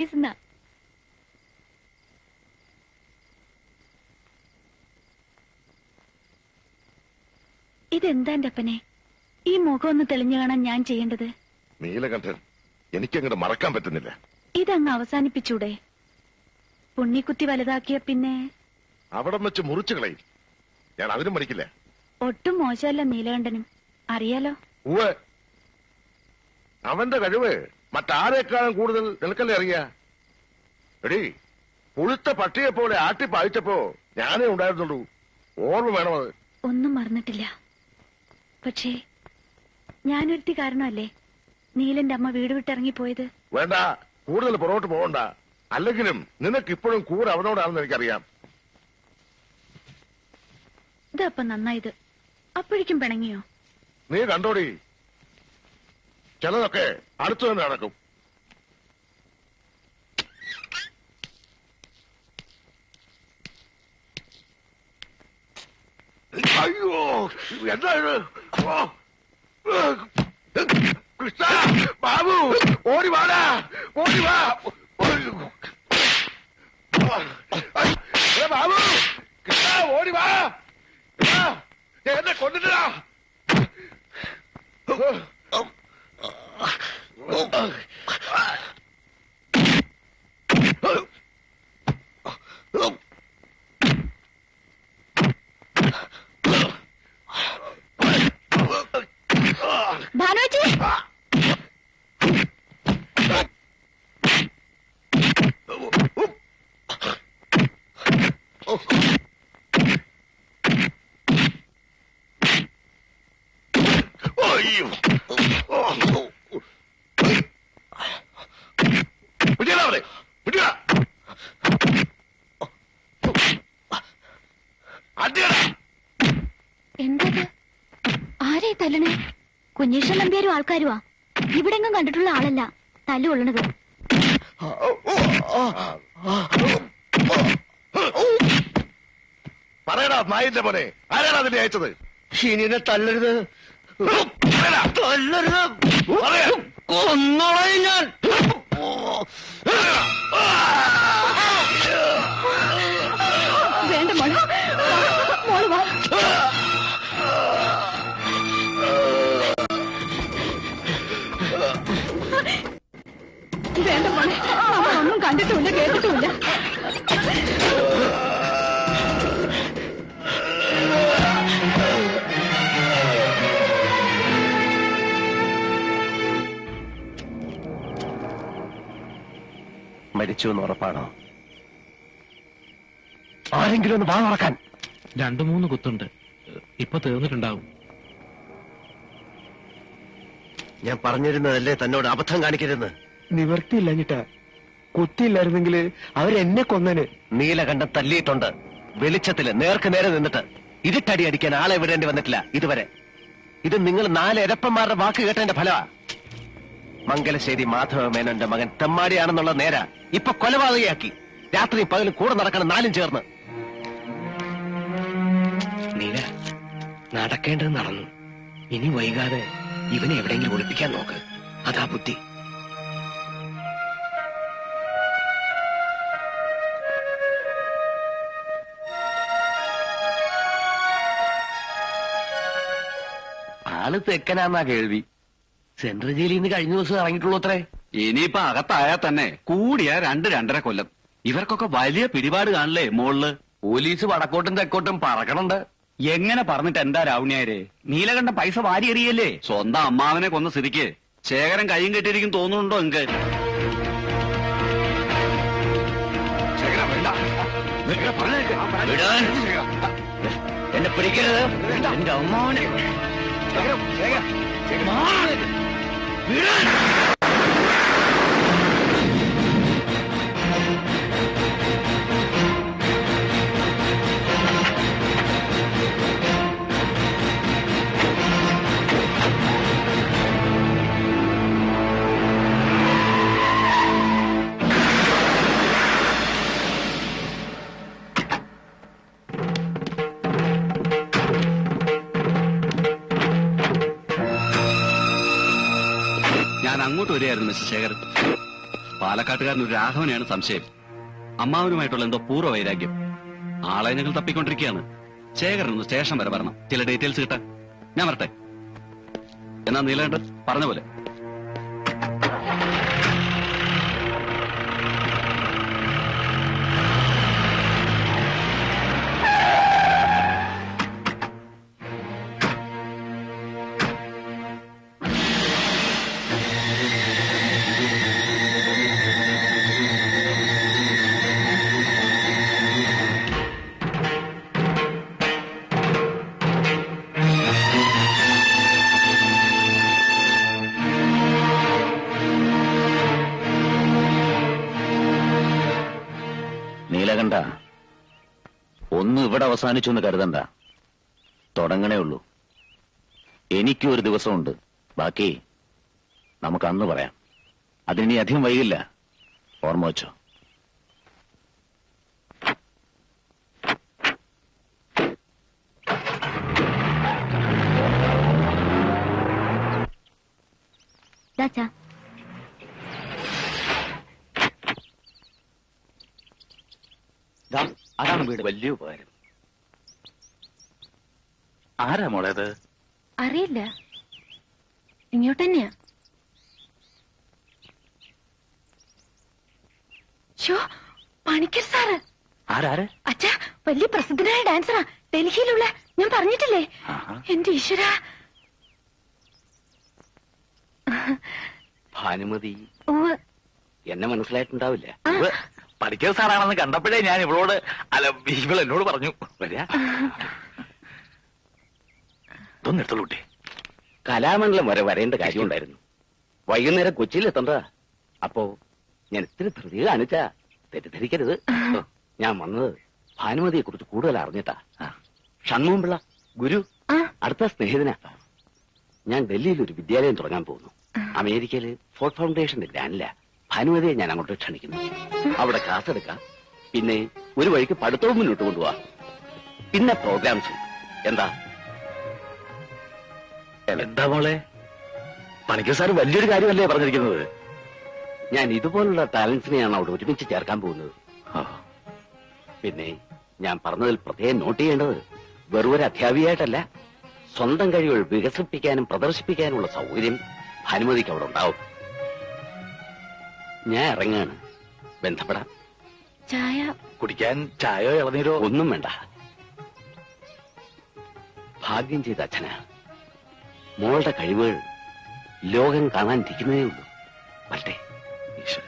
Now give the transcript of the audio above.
ഇതെന്താ എന്റെ അപ്പനെ, ഈ മുഖം ഒന്ന് തെളിഞ്ഞു കാണാൻ ഞാൻ ചെയ്യേണ്ടത്? നീലകണ്ഠൻ എനിക്കങ്ങോട്ട് മറക്കാൻ പറ്റുന്നില്ല. ഇതങ്ങ് അവസാനിപ്പിച്ചൂടെ? പുണ്ണിക്കുത്തി വലുതാക്കിയ പിന്നെ അവിടം വെച്ച് മുറിച്ചു കളയും. ഞാൻ അതിനും മടിക്കില്ല. ഒട്ടും മോശമല്ല നീലകണ്ഠനും, അറിയാലോ. ഉവ്വ്, അവന്റെ കഴിവ് മറ്റാരേക്കാളും കൂടുതൽ നിനക്കല്ലേ അറിയാ. എടീ, പുഴുത്ത പട്ടിയെ പോലെ ആട്ടി പായിച്ചപ്പോ ഞാനേ ഉണ്ടായിരുന്നുള്ളൂ. ഓർമ്മ വേണം അത്. ഒന്നും മറന്നിട്ടില്ല. പക്ഷേ ഞാനൊരുത്തി കാരണമല്ലേ നീലന്റെ അമ്മ വീട് വിട്ടിറങ്ങിപ്പോയത്. വേണ്ട, കൂടുതൽ പുറകോട്ട് പോകണ്ട. അല്ലെങ്കിലും നിനക്കിപ്പോഴും കൂടെ അവനോടാണെന്ന് എനിക്കറിയാം. ഇതപ്പം നന്നായത്. അപ്പോഴേക്കും പിണങ്ങിയോ? നീ കണ്ടോടി, ചിലതൊക്കെ അടുത്തു തന്നെ നടക്കും. അയ്യോ, എന്താണ്? കൃഷ്ണ, ബാബു, ഓടി വാടാ, ഓടി വാ. ബാബു, കൃഷ്ണ, ഓടി വാ. എന്നെ കൊണ്ടിട്ടാ. ഭാനുവച്ചി, എന്തത്? ആരെ തല്ലണേ? കുഞ്ഞീശ്വരൻ നമ്പ്യാരും ആൾക്കാരുവാ. ഇവിടെങ്ങും കണ്ടിട്ടുള്ള ആളല്ല തല്ലുകൊള്ളണത്. പറയടാ നായിന്റെ മോനെ, ആരാണ് അതിനെ അയച്ചത്? ഇനിനെ തല്ലരുത്, തല്ലരുത്, കൊന്നോളാം ഞാൻ. വേണ്ട മോള്, മോള് വാ. വേണ്ട മോളെ, അവളൊന്നും കണ്ടിട്ടുമില്ല കേട്ടിട്ടുമില്ല. മരിച്ചു എന്ന് ഉറപ്പാണോ? ആരെങ്കിലും ഒന്ന് വാ തുറക്കാൻ. 2-3 കുത്തുണ്ട്, ഇപ്പൊ തീർന്നിട്ടുണ്ടാവും. ഞാൻ പറഞ്ഞിരുന്നതല്ലേ തന്നോട് അബദ്ധം കാണിക്കരുതെന്ന്. നിവർത്തിയില്ലഞ്ഞിട്ടാ. കുത്തിയില്ലായിരുന്നെങ്കിൽ അവരെന്നെ കൊന്നന്. നീലകണ്ഠൻ തല്ലിയിട്ടുണ്ട്, വെളിച്ചത്തില് നേർക്ക് നേരെ നിന്നിട്ട്. ഇരുട്ടടി അടിക്കാൻ ആളെ വിടേണ്ടി വന്നിട്ടില്ല ഇതുവരെ. ഇത് നിങ്ങൾ 4 എരപ്പന്മാരുടെ വാക്ക് കേട്ടതിന്റെ ഫലമാ. മംഗലശ്ശേരി മാധവ മേനോന്റെ മകൻ തെമ്മാടിയാണെന്നുള്ള നേരാ ഇപ്പൊ കൊലപാതകയാക്കി. രാത്രിയും പകലും കൂടെ നടക്കണം 4 ചേർന്ന്. നീല, നടക്കേണ്ടത് നടന്നു. ഇനി വൈകാതെ ഇവനെ എവിടെയെങ്കിലും ഒളിപ്പിക്കാൻ നോക്ക്. അതാ ബുദ്ധി. ആള് തെക്കനാന്നാ കേൾവി. സെൻട്രൽ ജയിലിൽ നിന്ന് കഴിഞ്ഞ ദിവസം ഇറങ്ങിയിട്ടുള്ളൂ അത്രേ. ഇനിയിപ്പൊ അകത്തായാൽ തന്നെ കൂടിയ 2-2.5 കൊല്ലം. ഇവർക്കൊക്കെ വലിയ പിടിപാട് കാണില്ലേ മോളില്. പോലീസ് വടക്കോട്ടും തെക്കോട്ടും പറക്കണുണ്ട്. എങ്ങനെ പറഞ്ഞിട്ട് എന്താ രാവുണ്യാരെ? നീലകണ്ഠൻ പൈസ വാരി എറിയല്ലേ? സ്വന്തം അമ്മാവനെ കൊന്ന സ്ഥിതിക്ക് ശേഖരൻ കയ്യും കെട്ടിയിരിക്കും തോന്നുന്നുണ്ടോ എനിക്ക്? എന്നെ പിടിക്കരുത്, എന്റെ അമ്മാവനെ. ഞാൻ അങ്ങോട്ട് വരികയായിരുന്നു മിസ്റ്റർ ശേഖരൻ. പാലക്കാട്ടുകാരൻ ഒരു രാഘവനെയാണ് സംശയം. അമ്മാവനുമായിട്ടുള്ള എന്തോ പൂർവ്വ വൈരാഗ്യം. ആളെ ഞങ്ങൾ തപ്പിക്കൊണ്ടിരിക്കുകയാണ്. ശേഖരൻ ഒന്ന് സ്റ്റേഷൻ വരെ വരണം, ചില ഡീറ്റെയിൽസ് കിട്ടാൻ. ഞാൻ വരട്ടെ. എന്നാ നീലകണ്ഠൻ പറഞ്ഞ പോലെ. നീലകണ്ഠ, ഒന്നും ഇവിടെ അവസാനിച്ചു എന്ന് കരുതണ്ട. തുടങ്ങണേ ഉള്ളൂ. എനിക്കും ഒരു ദിവസമുണ്ട്. ബാക്കി നമുക്ക് അന്ന് പറയാം. അതിനി അധികം വൈകില്ല. ഓർമ്മ വെച്ചോ. അതാണ് വീട്. വലിയ ഉപകാരം. ആരാ മോളേത്? അറിയില്ല, ഇങ്ങോട്ട് തന്നെയാ. പണിക്കർ സാറ്. ആരാര്? അച്ഛാ, വലിയ പ്രസിദ്ധനായ ഡാൻസറാ, ഡൽഹിയിലുള്ള. ഞാൻ പറഞ്ഞിട്ടില്ലേ? എന്റെ ഈശ്വര. ഭാനുമതി എന്നെ മനസ്സിലായിട്ടുണ്ടാവില്ല. പഠിക്കുന്ന സാറാണെന്ന് കണ്ടപ്പോഴേ ഞാൻ ഇവളോട്, അല്ല ഇവൾ എന്നോട് പറഞ്ഞു വരാ. തൊന്നെടുത്തോളൂട്ടെ. കലാമണ്ഡലം വരെ വരേണ്ട കാര്യമുണ്ടായിരുന്നു. വൈകുന്നേരം കൊച്ചിയിൽ എത്തണ്ടതാ. അപ്പോ ഞാൻ ഇത്തിരി ധൃതി കാണിച്ചാ തെറ്റിദ്ധരിക്കരുത്. ഞാൻ വന്നത് ഭാനുമതിയെ കുറിച്ച് കൂടുതൽ അറിഞ്ഞിട്ടാ. ഷൺമുഖംപിള്ള ഗുരു അടുത്ത സ്നേഹിതനാ. ഞാൻ ഡൽഹിയിൽ ഒരു വിദ്യാലയം തുടങ്ങാൻ പോകുന്നു. അമേരിക്കയില് ഫോർട്ട് ഫൗണ്ടേഷന്റെ ഗ്രാൻഡില. ഭാനുമതിയെ ഞാൻ അങ്ങോട്ട് ക്ഷണിക്കുന്നു. അവിടെ ക്ലാസ് എടുക്കാം, പിന്നെ ഒരു വഴിക്ക് പഠിത്തവും മുന്നോട്ട് കൊണ്ടുപോവാ, പിന്നെ പ്രോഗ്രാംസ്. എന്താ എന്താ മോളെ? പണിക്കർ സാർ വലിയൊരു കാര്യമല്ലേ പറഞ്ഞിരിക്കുന്നത്? ഞാൻ ഇതുപോലുള്ള ടാലൻസിനെയാണ് അവിടെ ഒരുമിച്ച് ചേർക്കാൻ പോകുന്നത്. പിന്നെ ഞാൻ പറഞ്ഞതിൽ പ്രത്യേകം നോട്ട് ചെയ്യേണ്ടത്, വെറും ഒരു അധ്യാപികയായിട്ടല്ല, സ്വന്തം കഴിവുകൾ വികസിപ്പിക്കാനും പ്രദർശിപ്പിക്കാനുള്ള സൗകര്യം ഭാനുമതിക്ക് അവിടെ ഉണ്ടാവും. ഞാൻ ഇറങ്ങാണ്. ബന്ധപ്പെടാം. ചായ കുടിക്കാൻ ചായയോ ഇളനീരോ? ഒന്നും വേണ്ട. ഭാഗ്യം ചെയ്ത അച്ഛനാ. മോളുടെ കഴിവുകൾ ലോകം കാണാനിരിക്കുന്നതേ ഉള്ളൂ. വരട്ടെ. ഈശ്വര.